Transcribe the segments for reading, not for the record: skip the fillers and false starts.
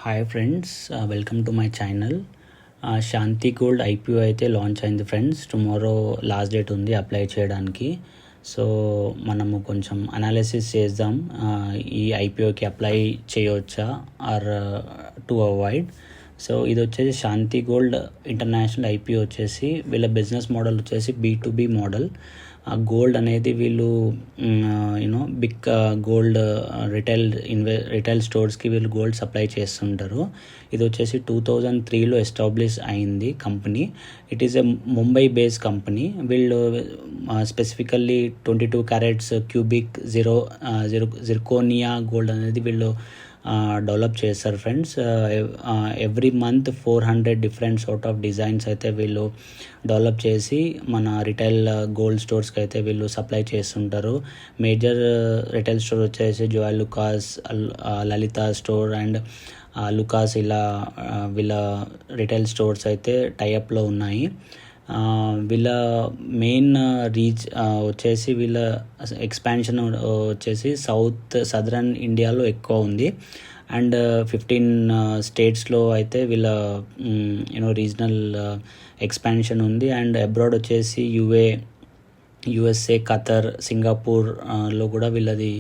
Hi friends, welcome to my channel. Shanti gold IPO అయితే launch అయింది friends. Tomorrow last date ఉంది apply చేయడానికి. So మనము కొంచెం అనాలిసిస్ చేద్దాం, ఈ ఐపీఓకి అప్లై చేయవచ్చా ఆర్ టు అవాయిడ్. సో ఇది వచ్చేసి శాంతి గోల్డ్ ఇంటర్నేషనల్ ఐపీఓ వచ్చేసి వీళ్ళ బిజినెస్ మోడల్ వచ్చేసి B2B మోడల్. గోల్డ్ అనేది వీళ్ళు బిగ్ గోల్డ్ రిటైల్ స్టోర్స్కి వీళ్ళు గోల్డ్ సప్లై చేస్తుంటారు. ఇది వచ్చేసి 2003లో ఎస్టాబ్లిష్ అయింది company. It is a Mumbai based company. వీళ్ళు specifically 22 carats cubic zirconia gold అనేది వీళ్ళు డెవలప్ చేస్తారు friends. Every month 400 different sort of designs అయితే వీళ్ళు డెవలప్ చేసి మన రిటైల్ గోల్డ్ స్టోర్స్కి అయితే వీళ్ళు సప్లై చేస్తుంటారు. మేజర్ రిటైల్ స్టోర్ వచ్చేసి జోయల్ లుకాస్, లలిత స్టోర్ అండ్ లుకాస్, ఇలా వీళ్ళ రిటైల్ స్టోర్స్ అయితే టైఅప్లో ఉన్నాయి. వీళ్ళ మెయిన్ రీచ్ వచ్చేసి వీళ్ళ ఎక్స్పాన్షన్ వచ్చేసి సదరన్ ఇండియాలో ఎక్కువ ఉంది. అండ్ 15 స్టేట్స్లో అయితే వీళ్ళ రీజనల్ ఎక్స్పాన్షన్ ఉంది. అండ్ అబ్రాడ్ వచ్చేసి USA, ఖతర్, సింగపూర్లో కూడా వీళ్ళది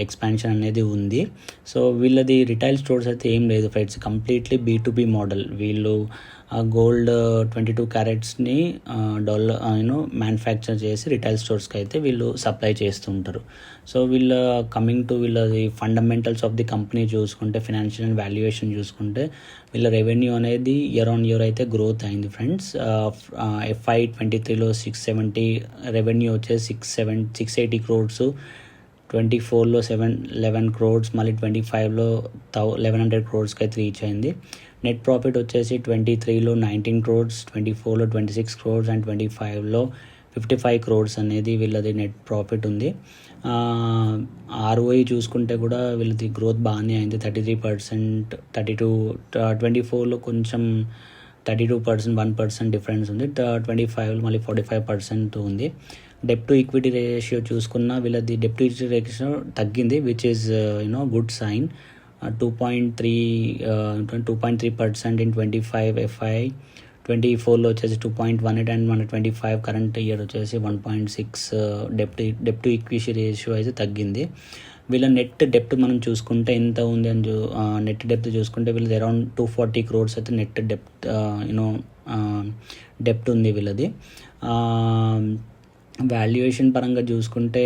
ఎక్స్పాన్షన్ అనేది ఉంది. సో వీళ్ళది రిటైల్ స్టోర్స్ అయితే ఏం లేదు ఫ్రెండ్స్, కంప్లీట్లీ B2B మోడల్. వీళ్ళు గోల్డ్ 22 క్యారెట్స్ని మ్యానుఫ్యాక్చర్ చేసి రిటైల్ స్టోర్స్కి అయితే వీళ్ళు సప్లై చేస్తుంటారు. సో కమింగ్ టు వీళ్ళది ఫండమెంటల్స్ ఆఫ్ ది కంపెనీ చూసుకుంటే, ఫినాన్షియల్ వాల్యుయేషన్ చూసుకుంటే, వీళ్ళ రెవెన్యూ అనేది ఇయర్ ఆన్ ఇయర్ అయితే గ్రోత్ అయింది ఫ్రెండ్స్. FY 23లో 670 రెవెన్యూ వచ్చేసి 680 crores, 24లో 711 crores, మళ్ళీ 25లో 1100 crores అయితే రీచ్ అయింది. నెట్ ప్రాఫిట్ వచ్చేసి 23లో 19 crores, 24లో 26 crores అండ్ 25లో 55 crores అనేది వీళ్ళది నెట్ ప్రాఫిట్ ఉంది. ROI చూసుకుంటే కూడా వీళ్ళది గ్రోత్ బాగానే అయింది, 33%, 24లో కొంచెం 32%, 1% డిఫరెన్స్ ఉంది. 25లో మళ్ళీ 45% ఉంది. డెప్ టు ఈక్విటీ రేషియో చూసుకున్నా వీళ్ళది డెప్ టు ఈక్విటీ రేషియో తగ్గింది, which is good sign. 2.3% in 25 FY 24లో వచ్చేసి 2.18 అండ్ మన 25 కరెంట్ ఇయర్ వచ్చేసి 1.6 డెప్ టు ఈక్విటీ రేషియో అయితే తగ్గింది. వీళ్ళ నెట్ డెప్ట్ మనం చూసుకుంటే ఎంత ఉంది అని నెట్ డెప్త్ చూసుకుంటే వీళ్ళది అరౌండ్ 240 crores అయితే నెట్ డెప్ట్ ఉంది వీళ్ళది. వాల్యుయేషన్ పరంగా చూసుకుంటే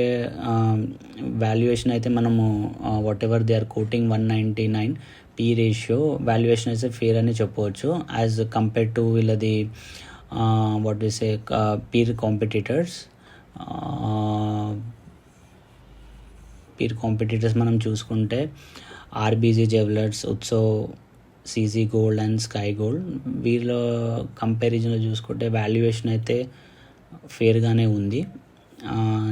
వాల్యుయేషన్ అయితే మనము whatever they are quoting 199 P ratio valuation అయితే ఫేర్ అని చెప్పవచ్చు, యాజ్ కంపేర్ టు వీళ్ళది what we say peer competitors మనం చూసుకుంటే RBG jewellers, Utsav, CZ gold and sky gold, వీళ్ళ కంపారిజన్లో చూసుకుంటే వాల్యుయేషన్ అయితే ఫేర్గానే ఉంది.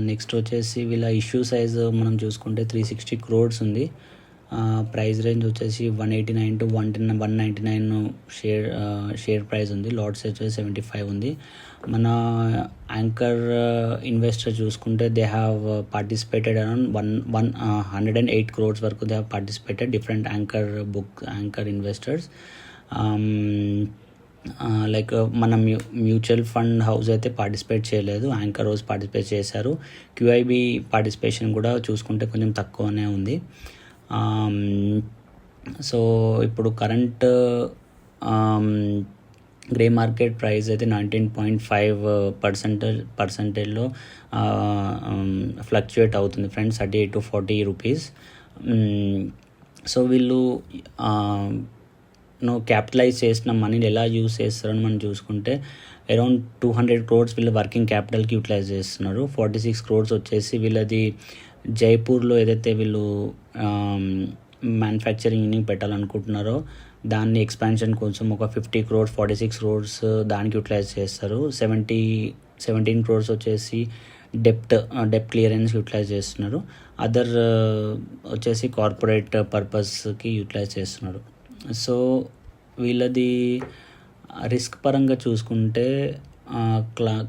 నెక్స్ట్ వచ్చేసి వీళ్ళ ఇష్యూ సైజ్ మనం చూసుకుంటే 360 crores ఉంది. ప్రైస్ రేంజ్ వచ్చేసి 189 to 199 షేర్ ప్రైస్ ఉంది. లాట్ సైజ్ వచ్చేసి 75 ఉంది. మన యాంకర్ ఇన్వెస్టర్ చూసుకుంటే they have participated around 108 crores వరకు they have participated, different anchor investors. Like మన మ్యూచువల్ ఫండ్ హౌస్ అయితే పార్టిసిపేట్ చేయలేదు, యాంకర్ హౌస్ పార్టిసిపేట్ చేశారు. QIB పార్టిసిపేషన్ కూడా చూసుకుంటే కొంచెం తక్కువనే ఉంది. సో ఇప్పుడు కరెంట్ గ్రే మార్కెట్ ప్రైస్ అయితే 19.5%లో ఫ్లక్చుయేట్ అవుతుంది ఫ్రెండ్స్, 38 to 40 rupees. సో వీళ్ళు క్యాపిటలైజ్ చేసిన మనీని ఎలా యూస్ చేస్తారని మనం చూసుకుంటే అరౌండ్ 200 crores వీళ్ళు వర్కింగ్ క్యాపిటల్కి యూటిలైజ్ చేస్తున్నారు. 46 crores వచ్చేసి వీళ్ళది జైపూర్లో ఏదైతే వీళ్ళు మ్యానుఫ్యాక్చరింగ్ యూనిట్ పెట్టాలనుకుంటున్నారో దాన్ని ఎక్స్పాన్షన్ కోసం ఒక 50 crores, 46 crores దానికి యూటిలైజ్ చేస్తారు. 17 crores వచ్చేసి డెప్ట్ క్లియరెన్స్ యూటిలైజ్ చేస్తున్నారు. అదర్ వచ్చేసి కార్పొరేట్ పర్పస్కి యూటిలైజ్ చేస్తున్నారు. సో వీళ్ళది రిస్క్ పరంగా చూసుకుంటే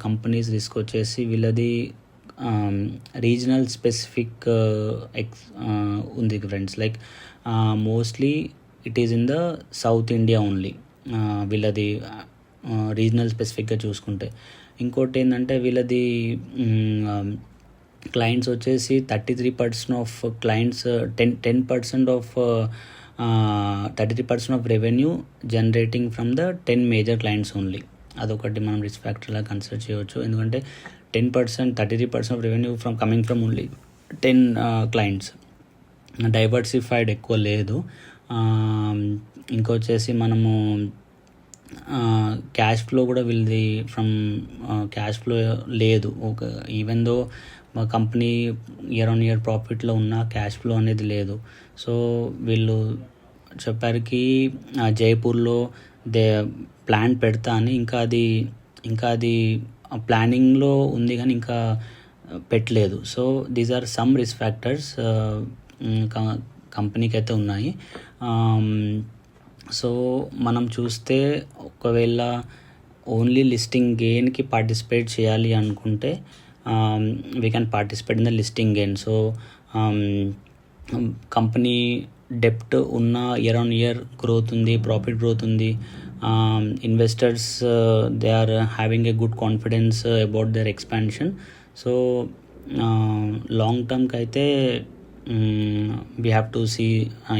కంపెనీస్ రిస్క్ వచ్చేసి వీళ్ళది రీజనల్ స్పెసిఫిక్ ఉంది friends. Like mostly it is in the south India only. వీళ్ళది రీజనల్ స్పెసిఫిక్గా చూసుకుంటే. ఇంకోటి ఏంటంటే వీళ్ళది క్లయింట్స్ వచ్చేసి 33% of clients 10% of 33% of revenue generating from the 10 major clients only. అదొకటి మనం రిస్క్ ఫ్యాక్టర్లా కన్సిడర్ చేయవచ్చు. ఎందుకంటే 33% of revenue coming from only 10 clients. Diversified ఎక్కువ లేదు. ఇంకొచ్చేసి మనము క్యాష్ ఫ్లో కూడా వీళ్ళది క్యాష్ ఫ్లో లేదు. ఈవెన్ దో మా కంపెనీ ఇయర్ ఆన్ ఇయర్ ప్రాఫిట్లో ఉన్న క్యాష్ ఫ్లో అనేది లేదు. సో వీళ్ళు చెప్పారుకి జైపూర్లో ప్లాంట్ పెడతా అని, ఇంకా అది ప్లానింగ్లో ఉంది కానీ ఇంకా పెట్టలేదు. So these are some risk factors కంపెనీకి అయితే ఉన్నాయి. సో మనం చూస్తే ఒకవేళ ఓన్లీ లిస్టింగ్ గెయిన్కి పార్టిసిపేట్ చేయాలి అనుకుంటే we can participate in the listing gain. So company డెప్ట్ ఉన్న ఇయర్ ఆన్ ఇయర్ గ్రోత్ ఉంది, ప్రాఫిట్ గ్రోత్ ఉంది. Investors they are having a good confidence about their expansion. So long టర్మ్కి అయితే వీ హ్యావ్ టు సీ,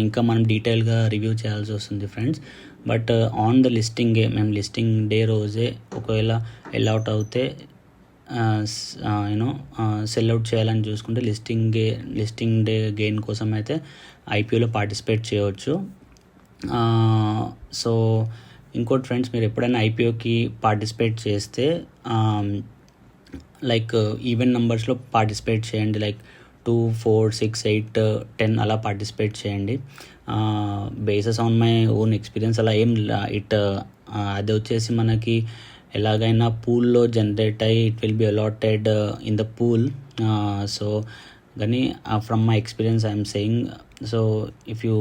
ఇంకా మనం డీటెయిల్గా review చేయాల్సి వస్తుంది friends. But on the listing day, మేము లిస్టింగ్ డే రోజే ఒకవేళ ఎల్అవుట్ అవుతే సెల్ అవుట్ చేయాలని చూసుకుంటే లిస్టింగ్ డే గెయిన్ కోసం అయితే ఐపీఓలో పార్టిసిపేట్ చేయవచ్చు. సో ఇంకోటి ఫ్రెండ్స్, మీరు ఎప్పుడైనా ఐపీఓకి పార్టిసిపేట్ చేస్తే లైక్ ఈవెన్ నెంబర్స్లో పార్టిసిపేట్ చేయండి. లైక్ 2, 4, 6, 8, 10 అలా పార్టిసిపేట్ చేయండి. Bases on my own experience అలా ఏం అది వచ్చేసి మనకి ఎలాగైనా పూల్లో జనరేట్ అయ్యి it will be allotted in the pool. So కానీ from my experience I'm saying, so if you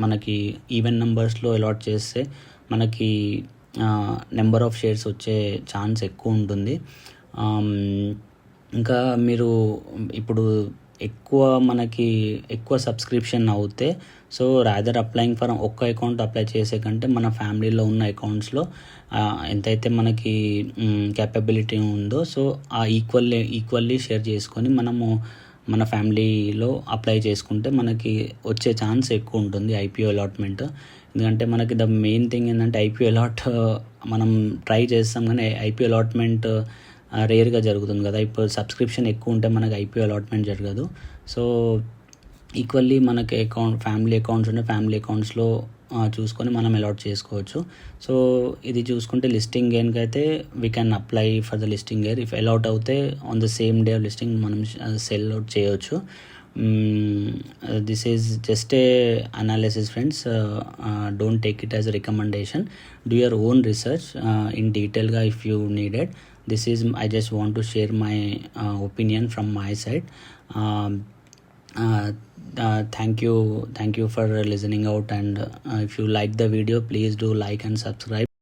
మనకి ఈవెన్ నెంబర్స్లో అలాట్ చేస్తే మనకి నెంబర్ ఆఫ్ షేర్స్ వచ్చే ఛాన్స్ ఎక్కువ ఉంటుంది. ఇంకా మీరు ఇప్పుడు ఎక్కువ సబ్స్క్రిప్షన్ అవుతే, సో రాదర్ అప్లయింగ్ ఫర్ ఒక్క అకౌంట్ అప్లై చేసే కంటే మన ఫ్యామిలీలో ఉన్న అకౌంట్స్లో ఎంతైతే మనకి క్యాపబిలిటీ ఉందో సో ఆ ఈక్వల్లీ షేర్ చేసుకొని మనము మన ఫ్యామిలీలో అప్లై చేసుకుంటే మనకి వచ్చే ఛాన్స్ ఎక్కువ ఉంటుంది ఐపీఓ అలాట్మెంట్. ఎందుకంటే మనకి ద మెయిన్ థింగ్ ఏంటంటే ఐపీఓ అలాట్ మనం ట్రై చేస్తాం కానీ ఐపీఓ అలాట్మెంట్ రేర్గా జరుగుతుంది కదా. ఇప్పుడు సబ్స్క్రిప్షన్ ఎక్కువ ఉంటే మనకి ఐపీఓ అలాట్మెంట్ జరగదు. సో ఈక్వల్లీ మనకి ఫ్యామిలీ అకౌంట్స్ ఉంటే ఫ్యామిలీ అకౌంట్స్లో చూసుకొని మనం అలాట్ చేసుకోవచ్చు. సో ఇది చూసుకుంటే లిస్టింగ్ గెయిన్కి అయితే we can apply for the listing gain. If allot అవుతే on the same day of listing మనం సెల్ అవుట్ చేయవచ్చు. This is just a analysis friends, don't take it as recommendation. Do your own research in డీటెయిల్గా if you needed. This is, I just want to share my opinion from my side. Thank you for listening out, and if you like the video, please do like and subscribe.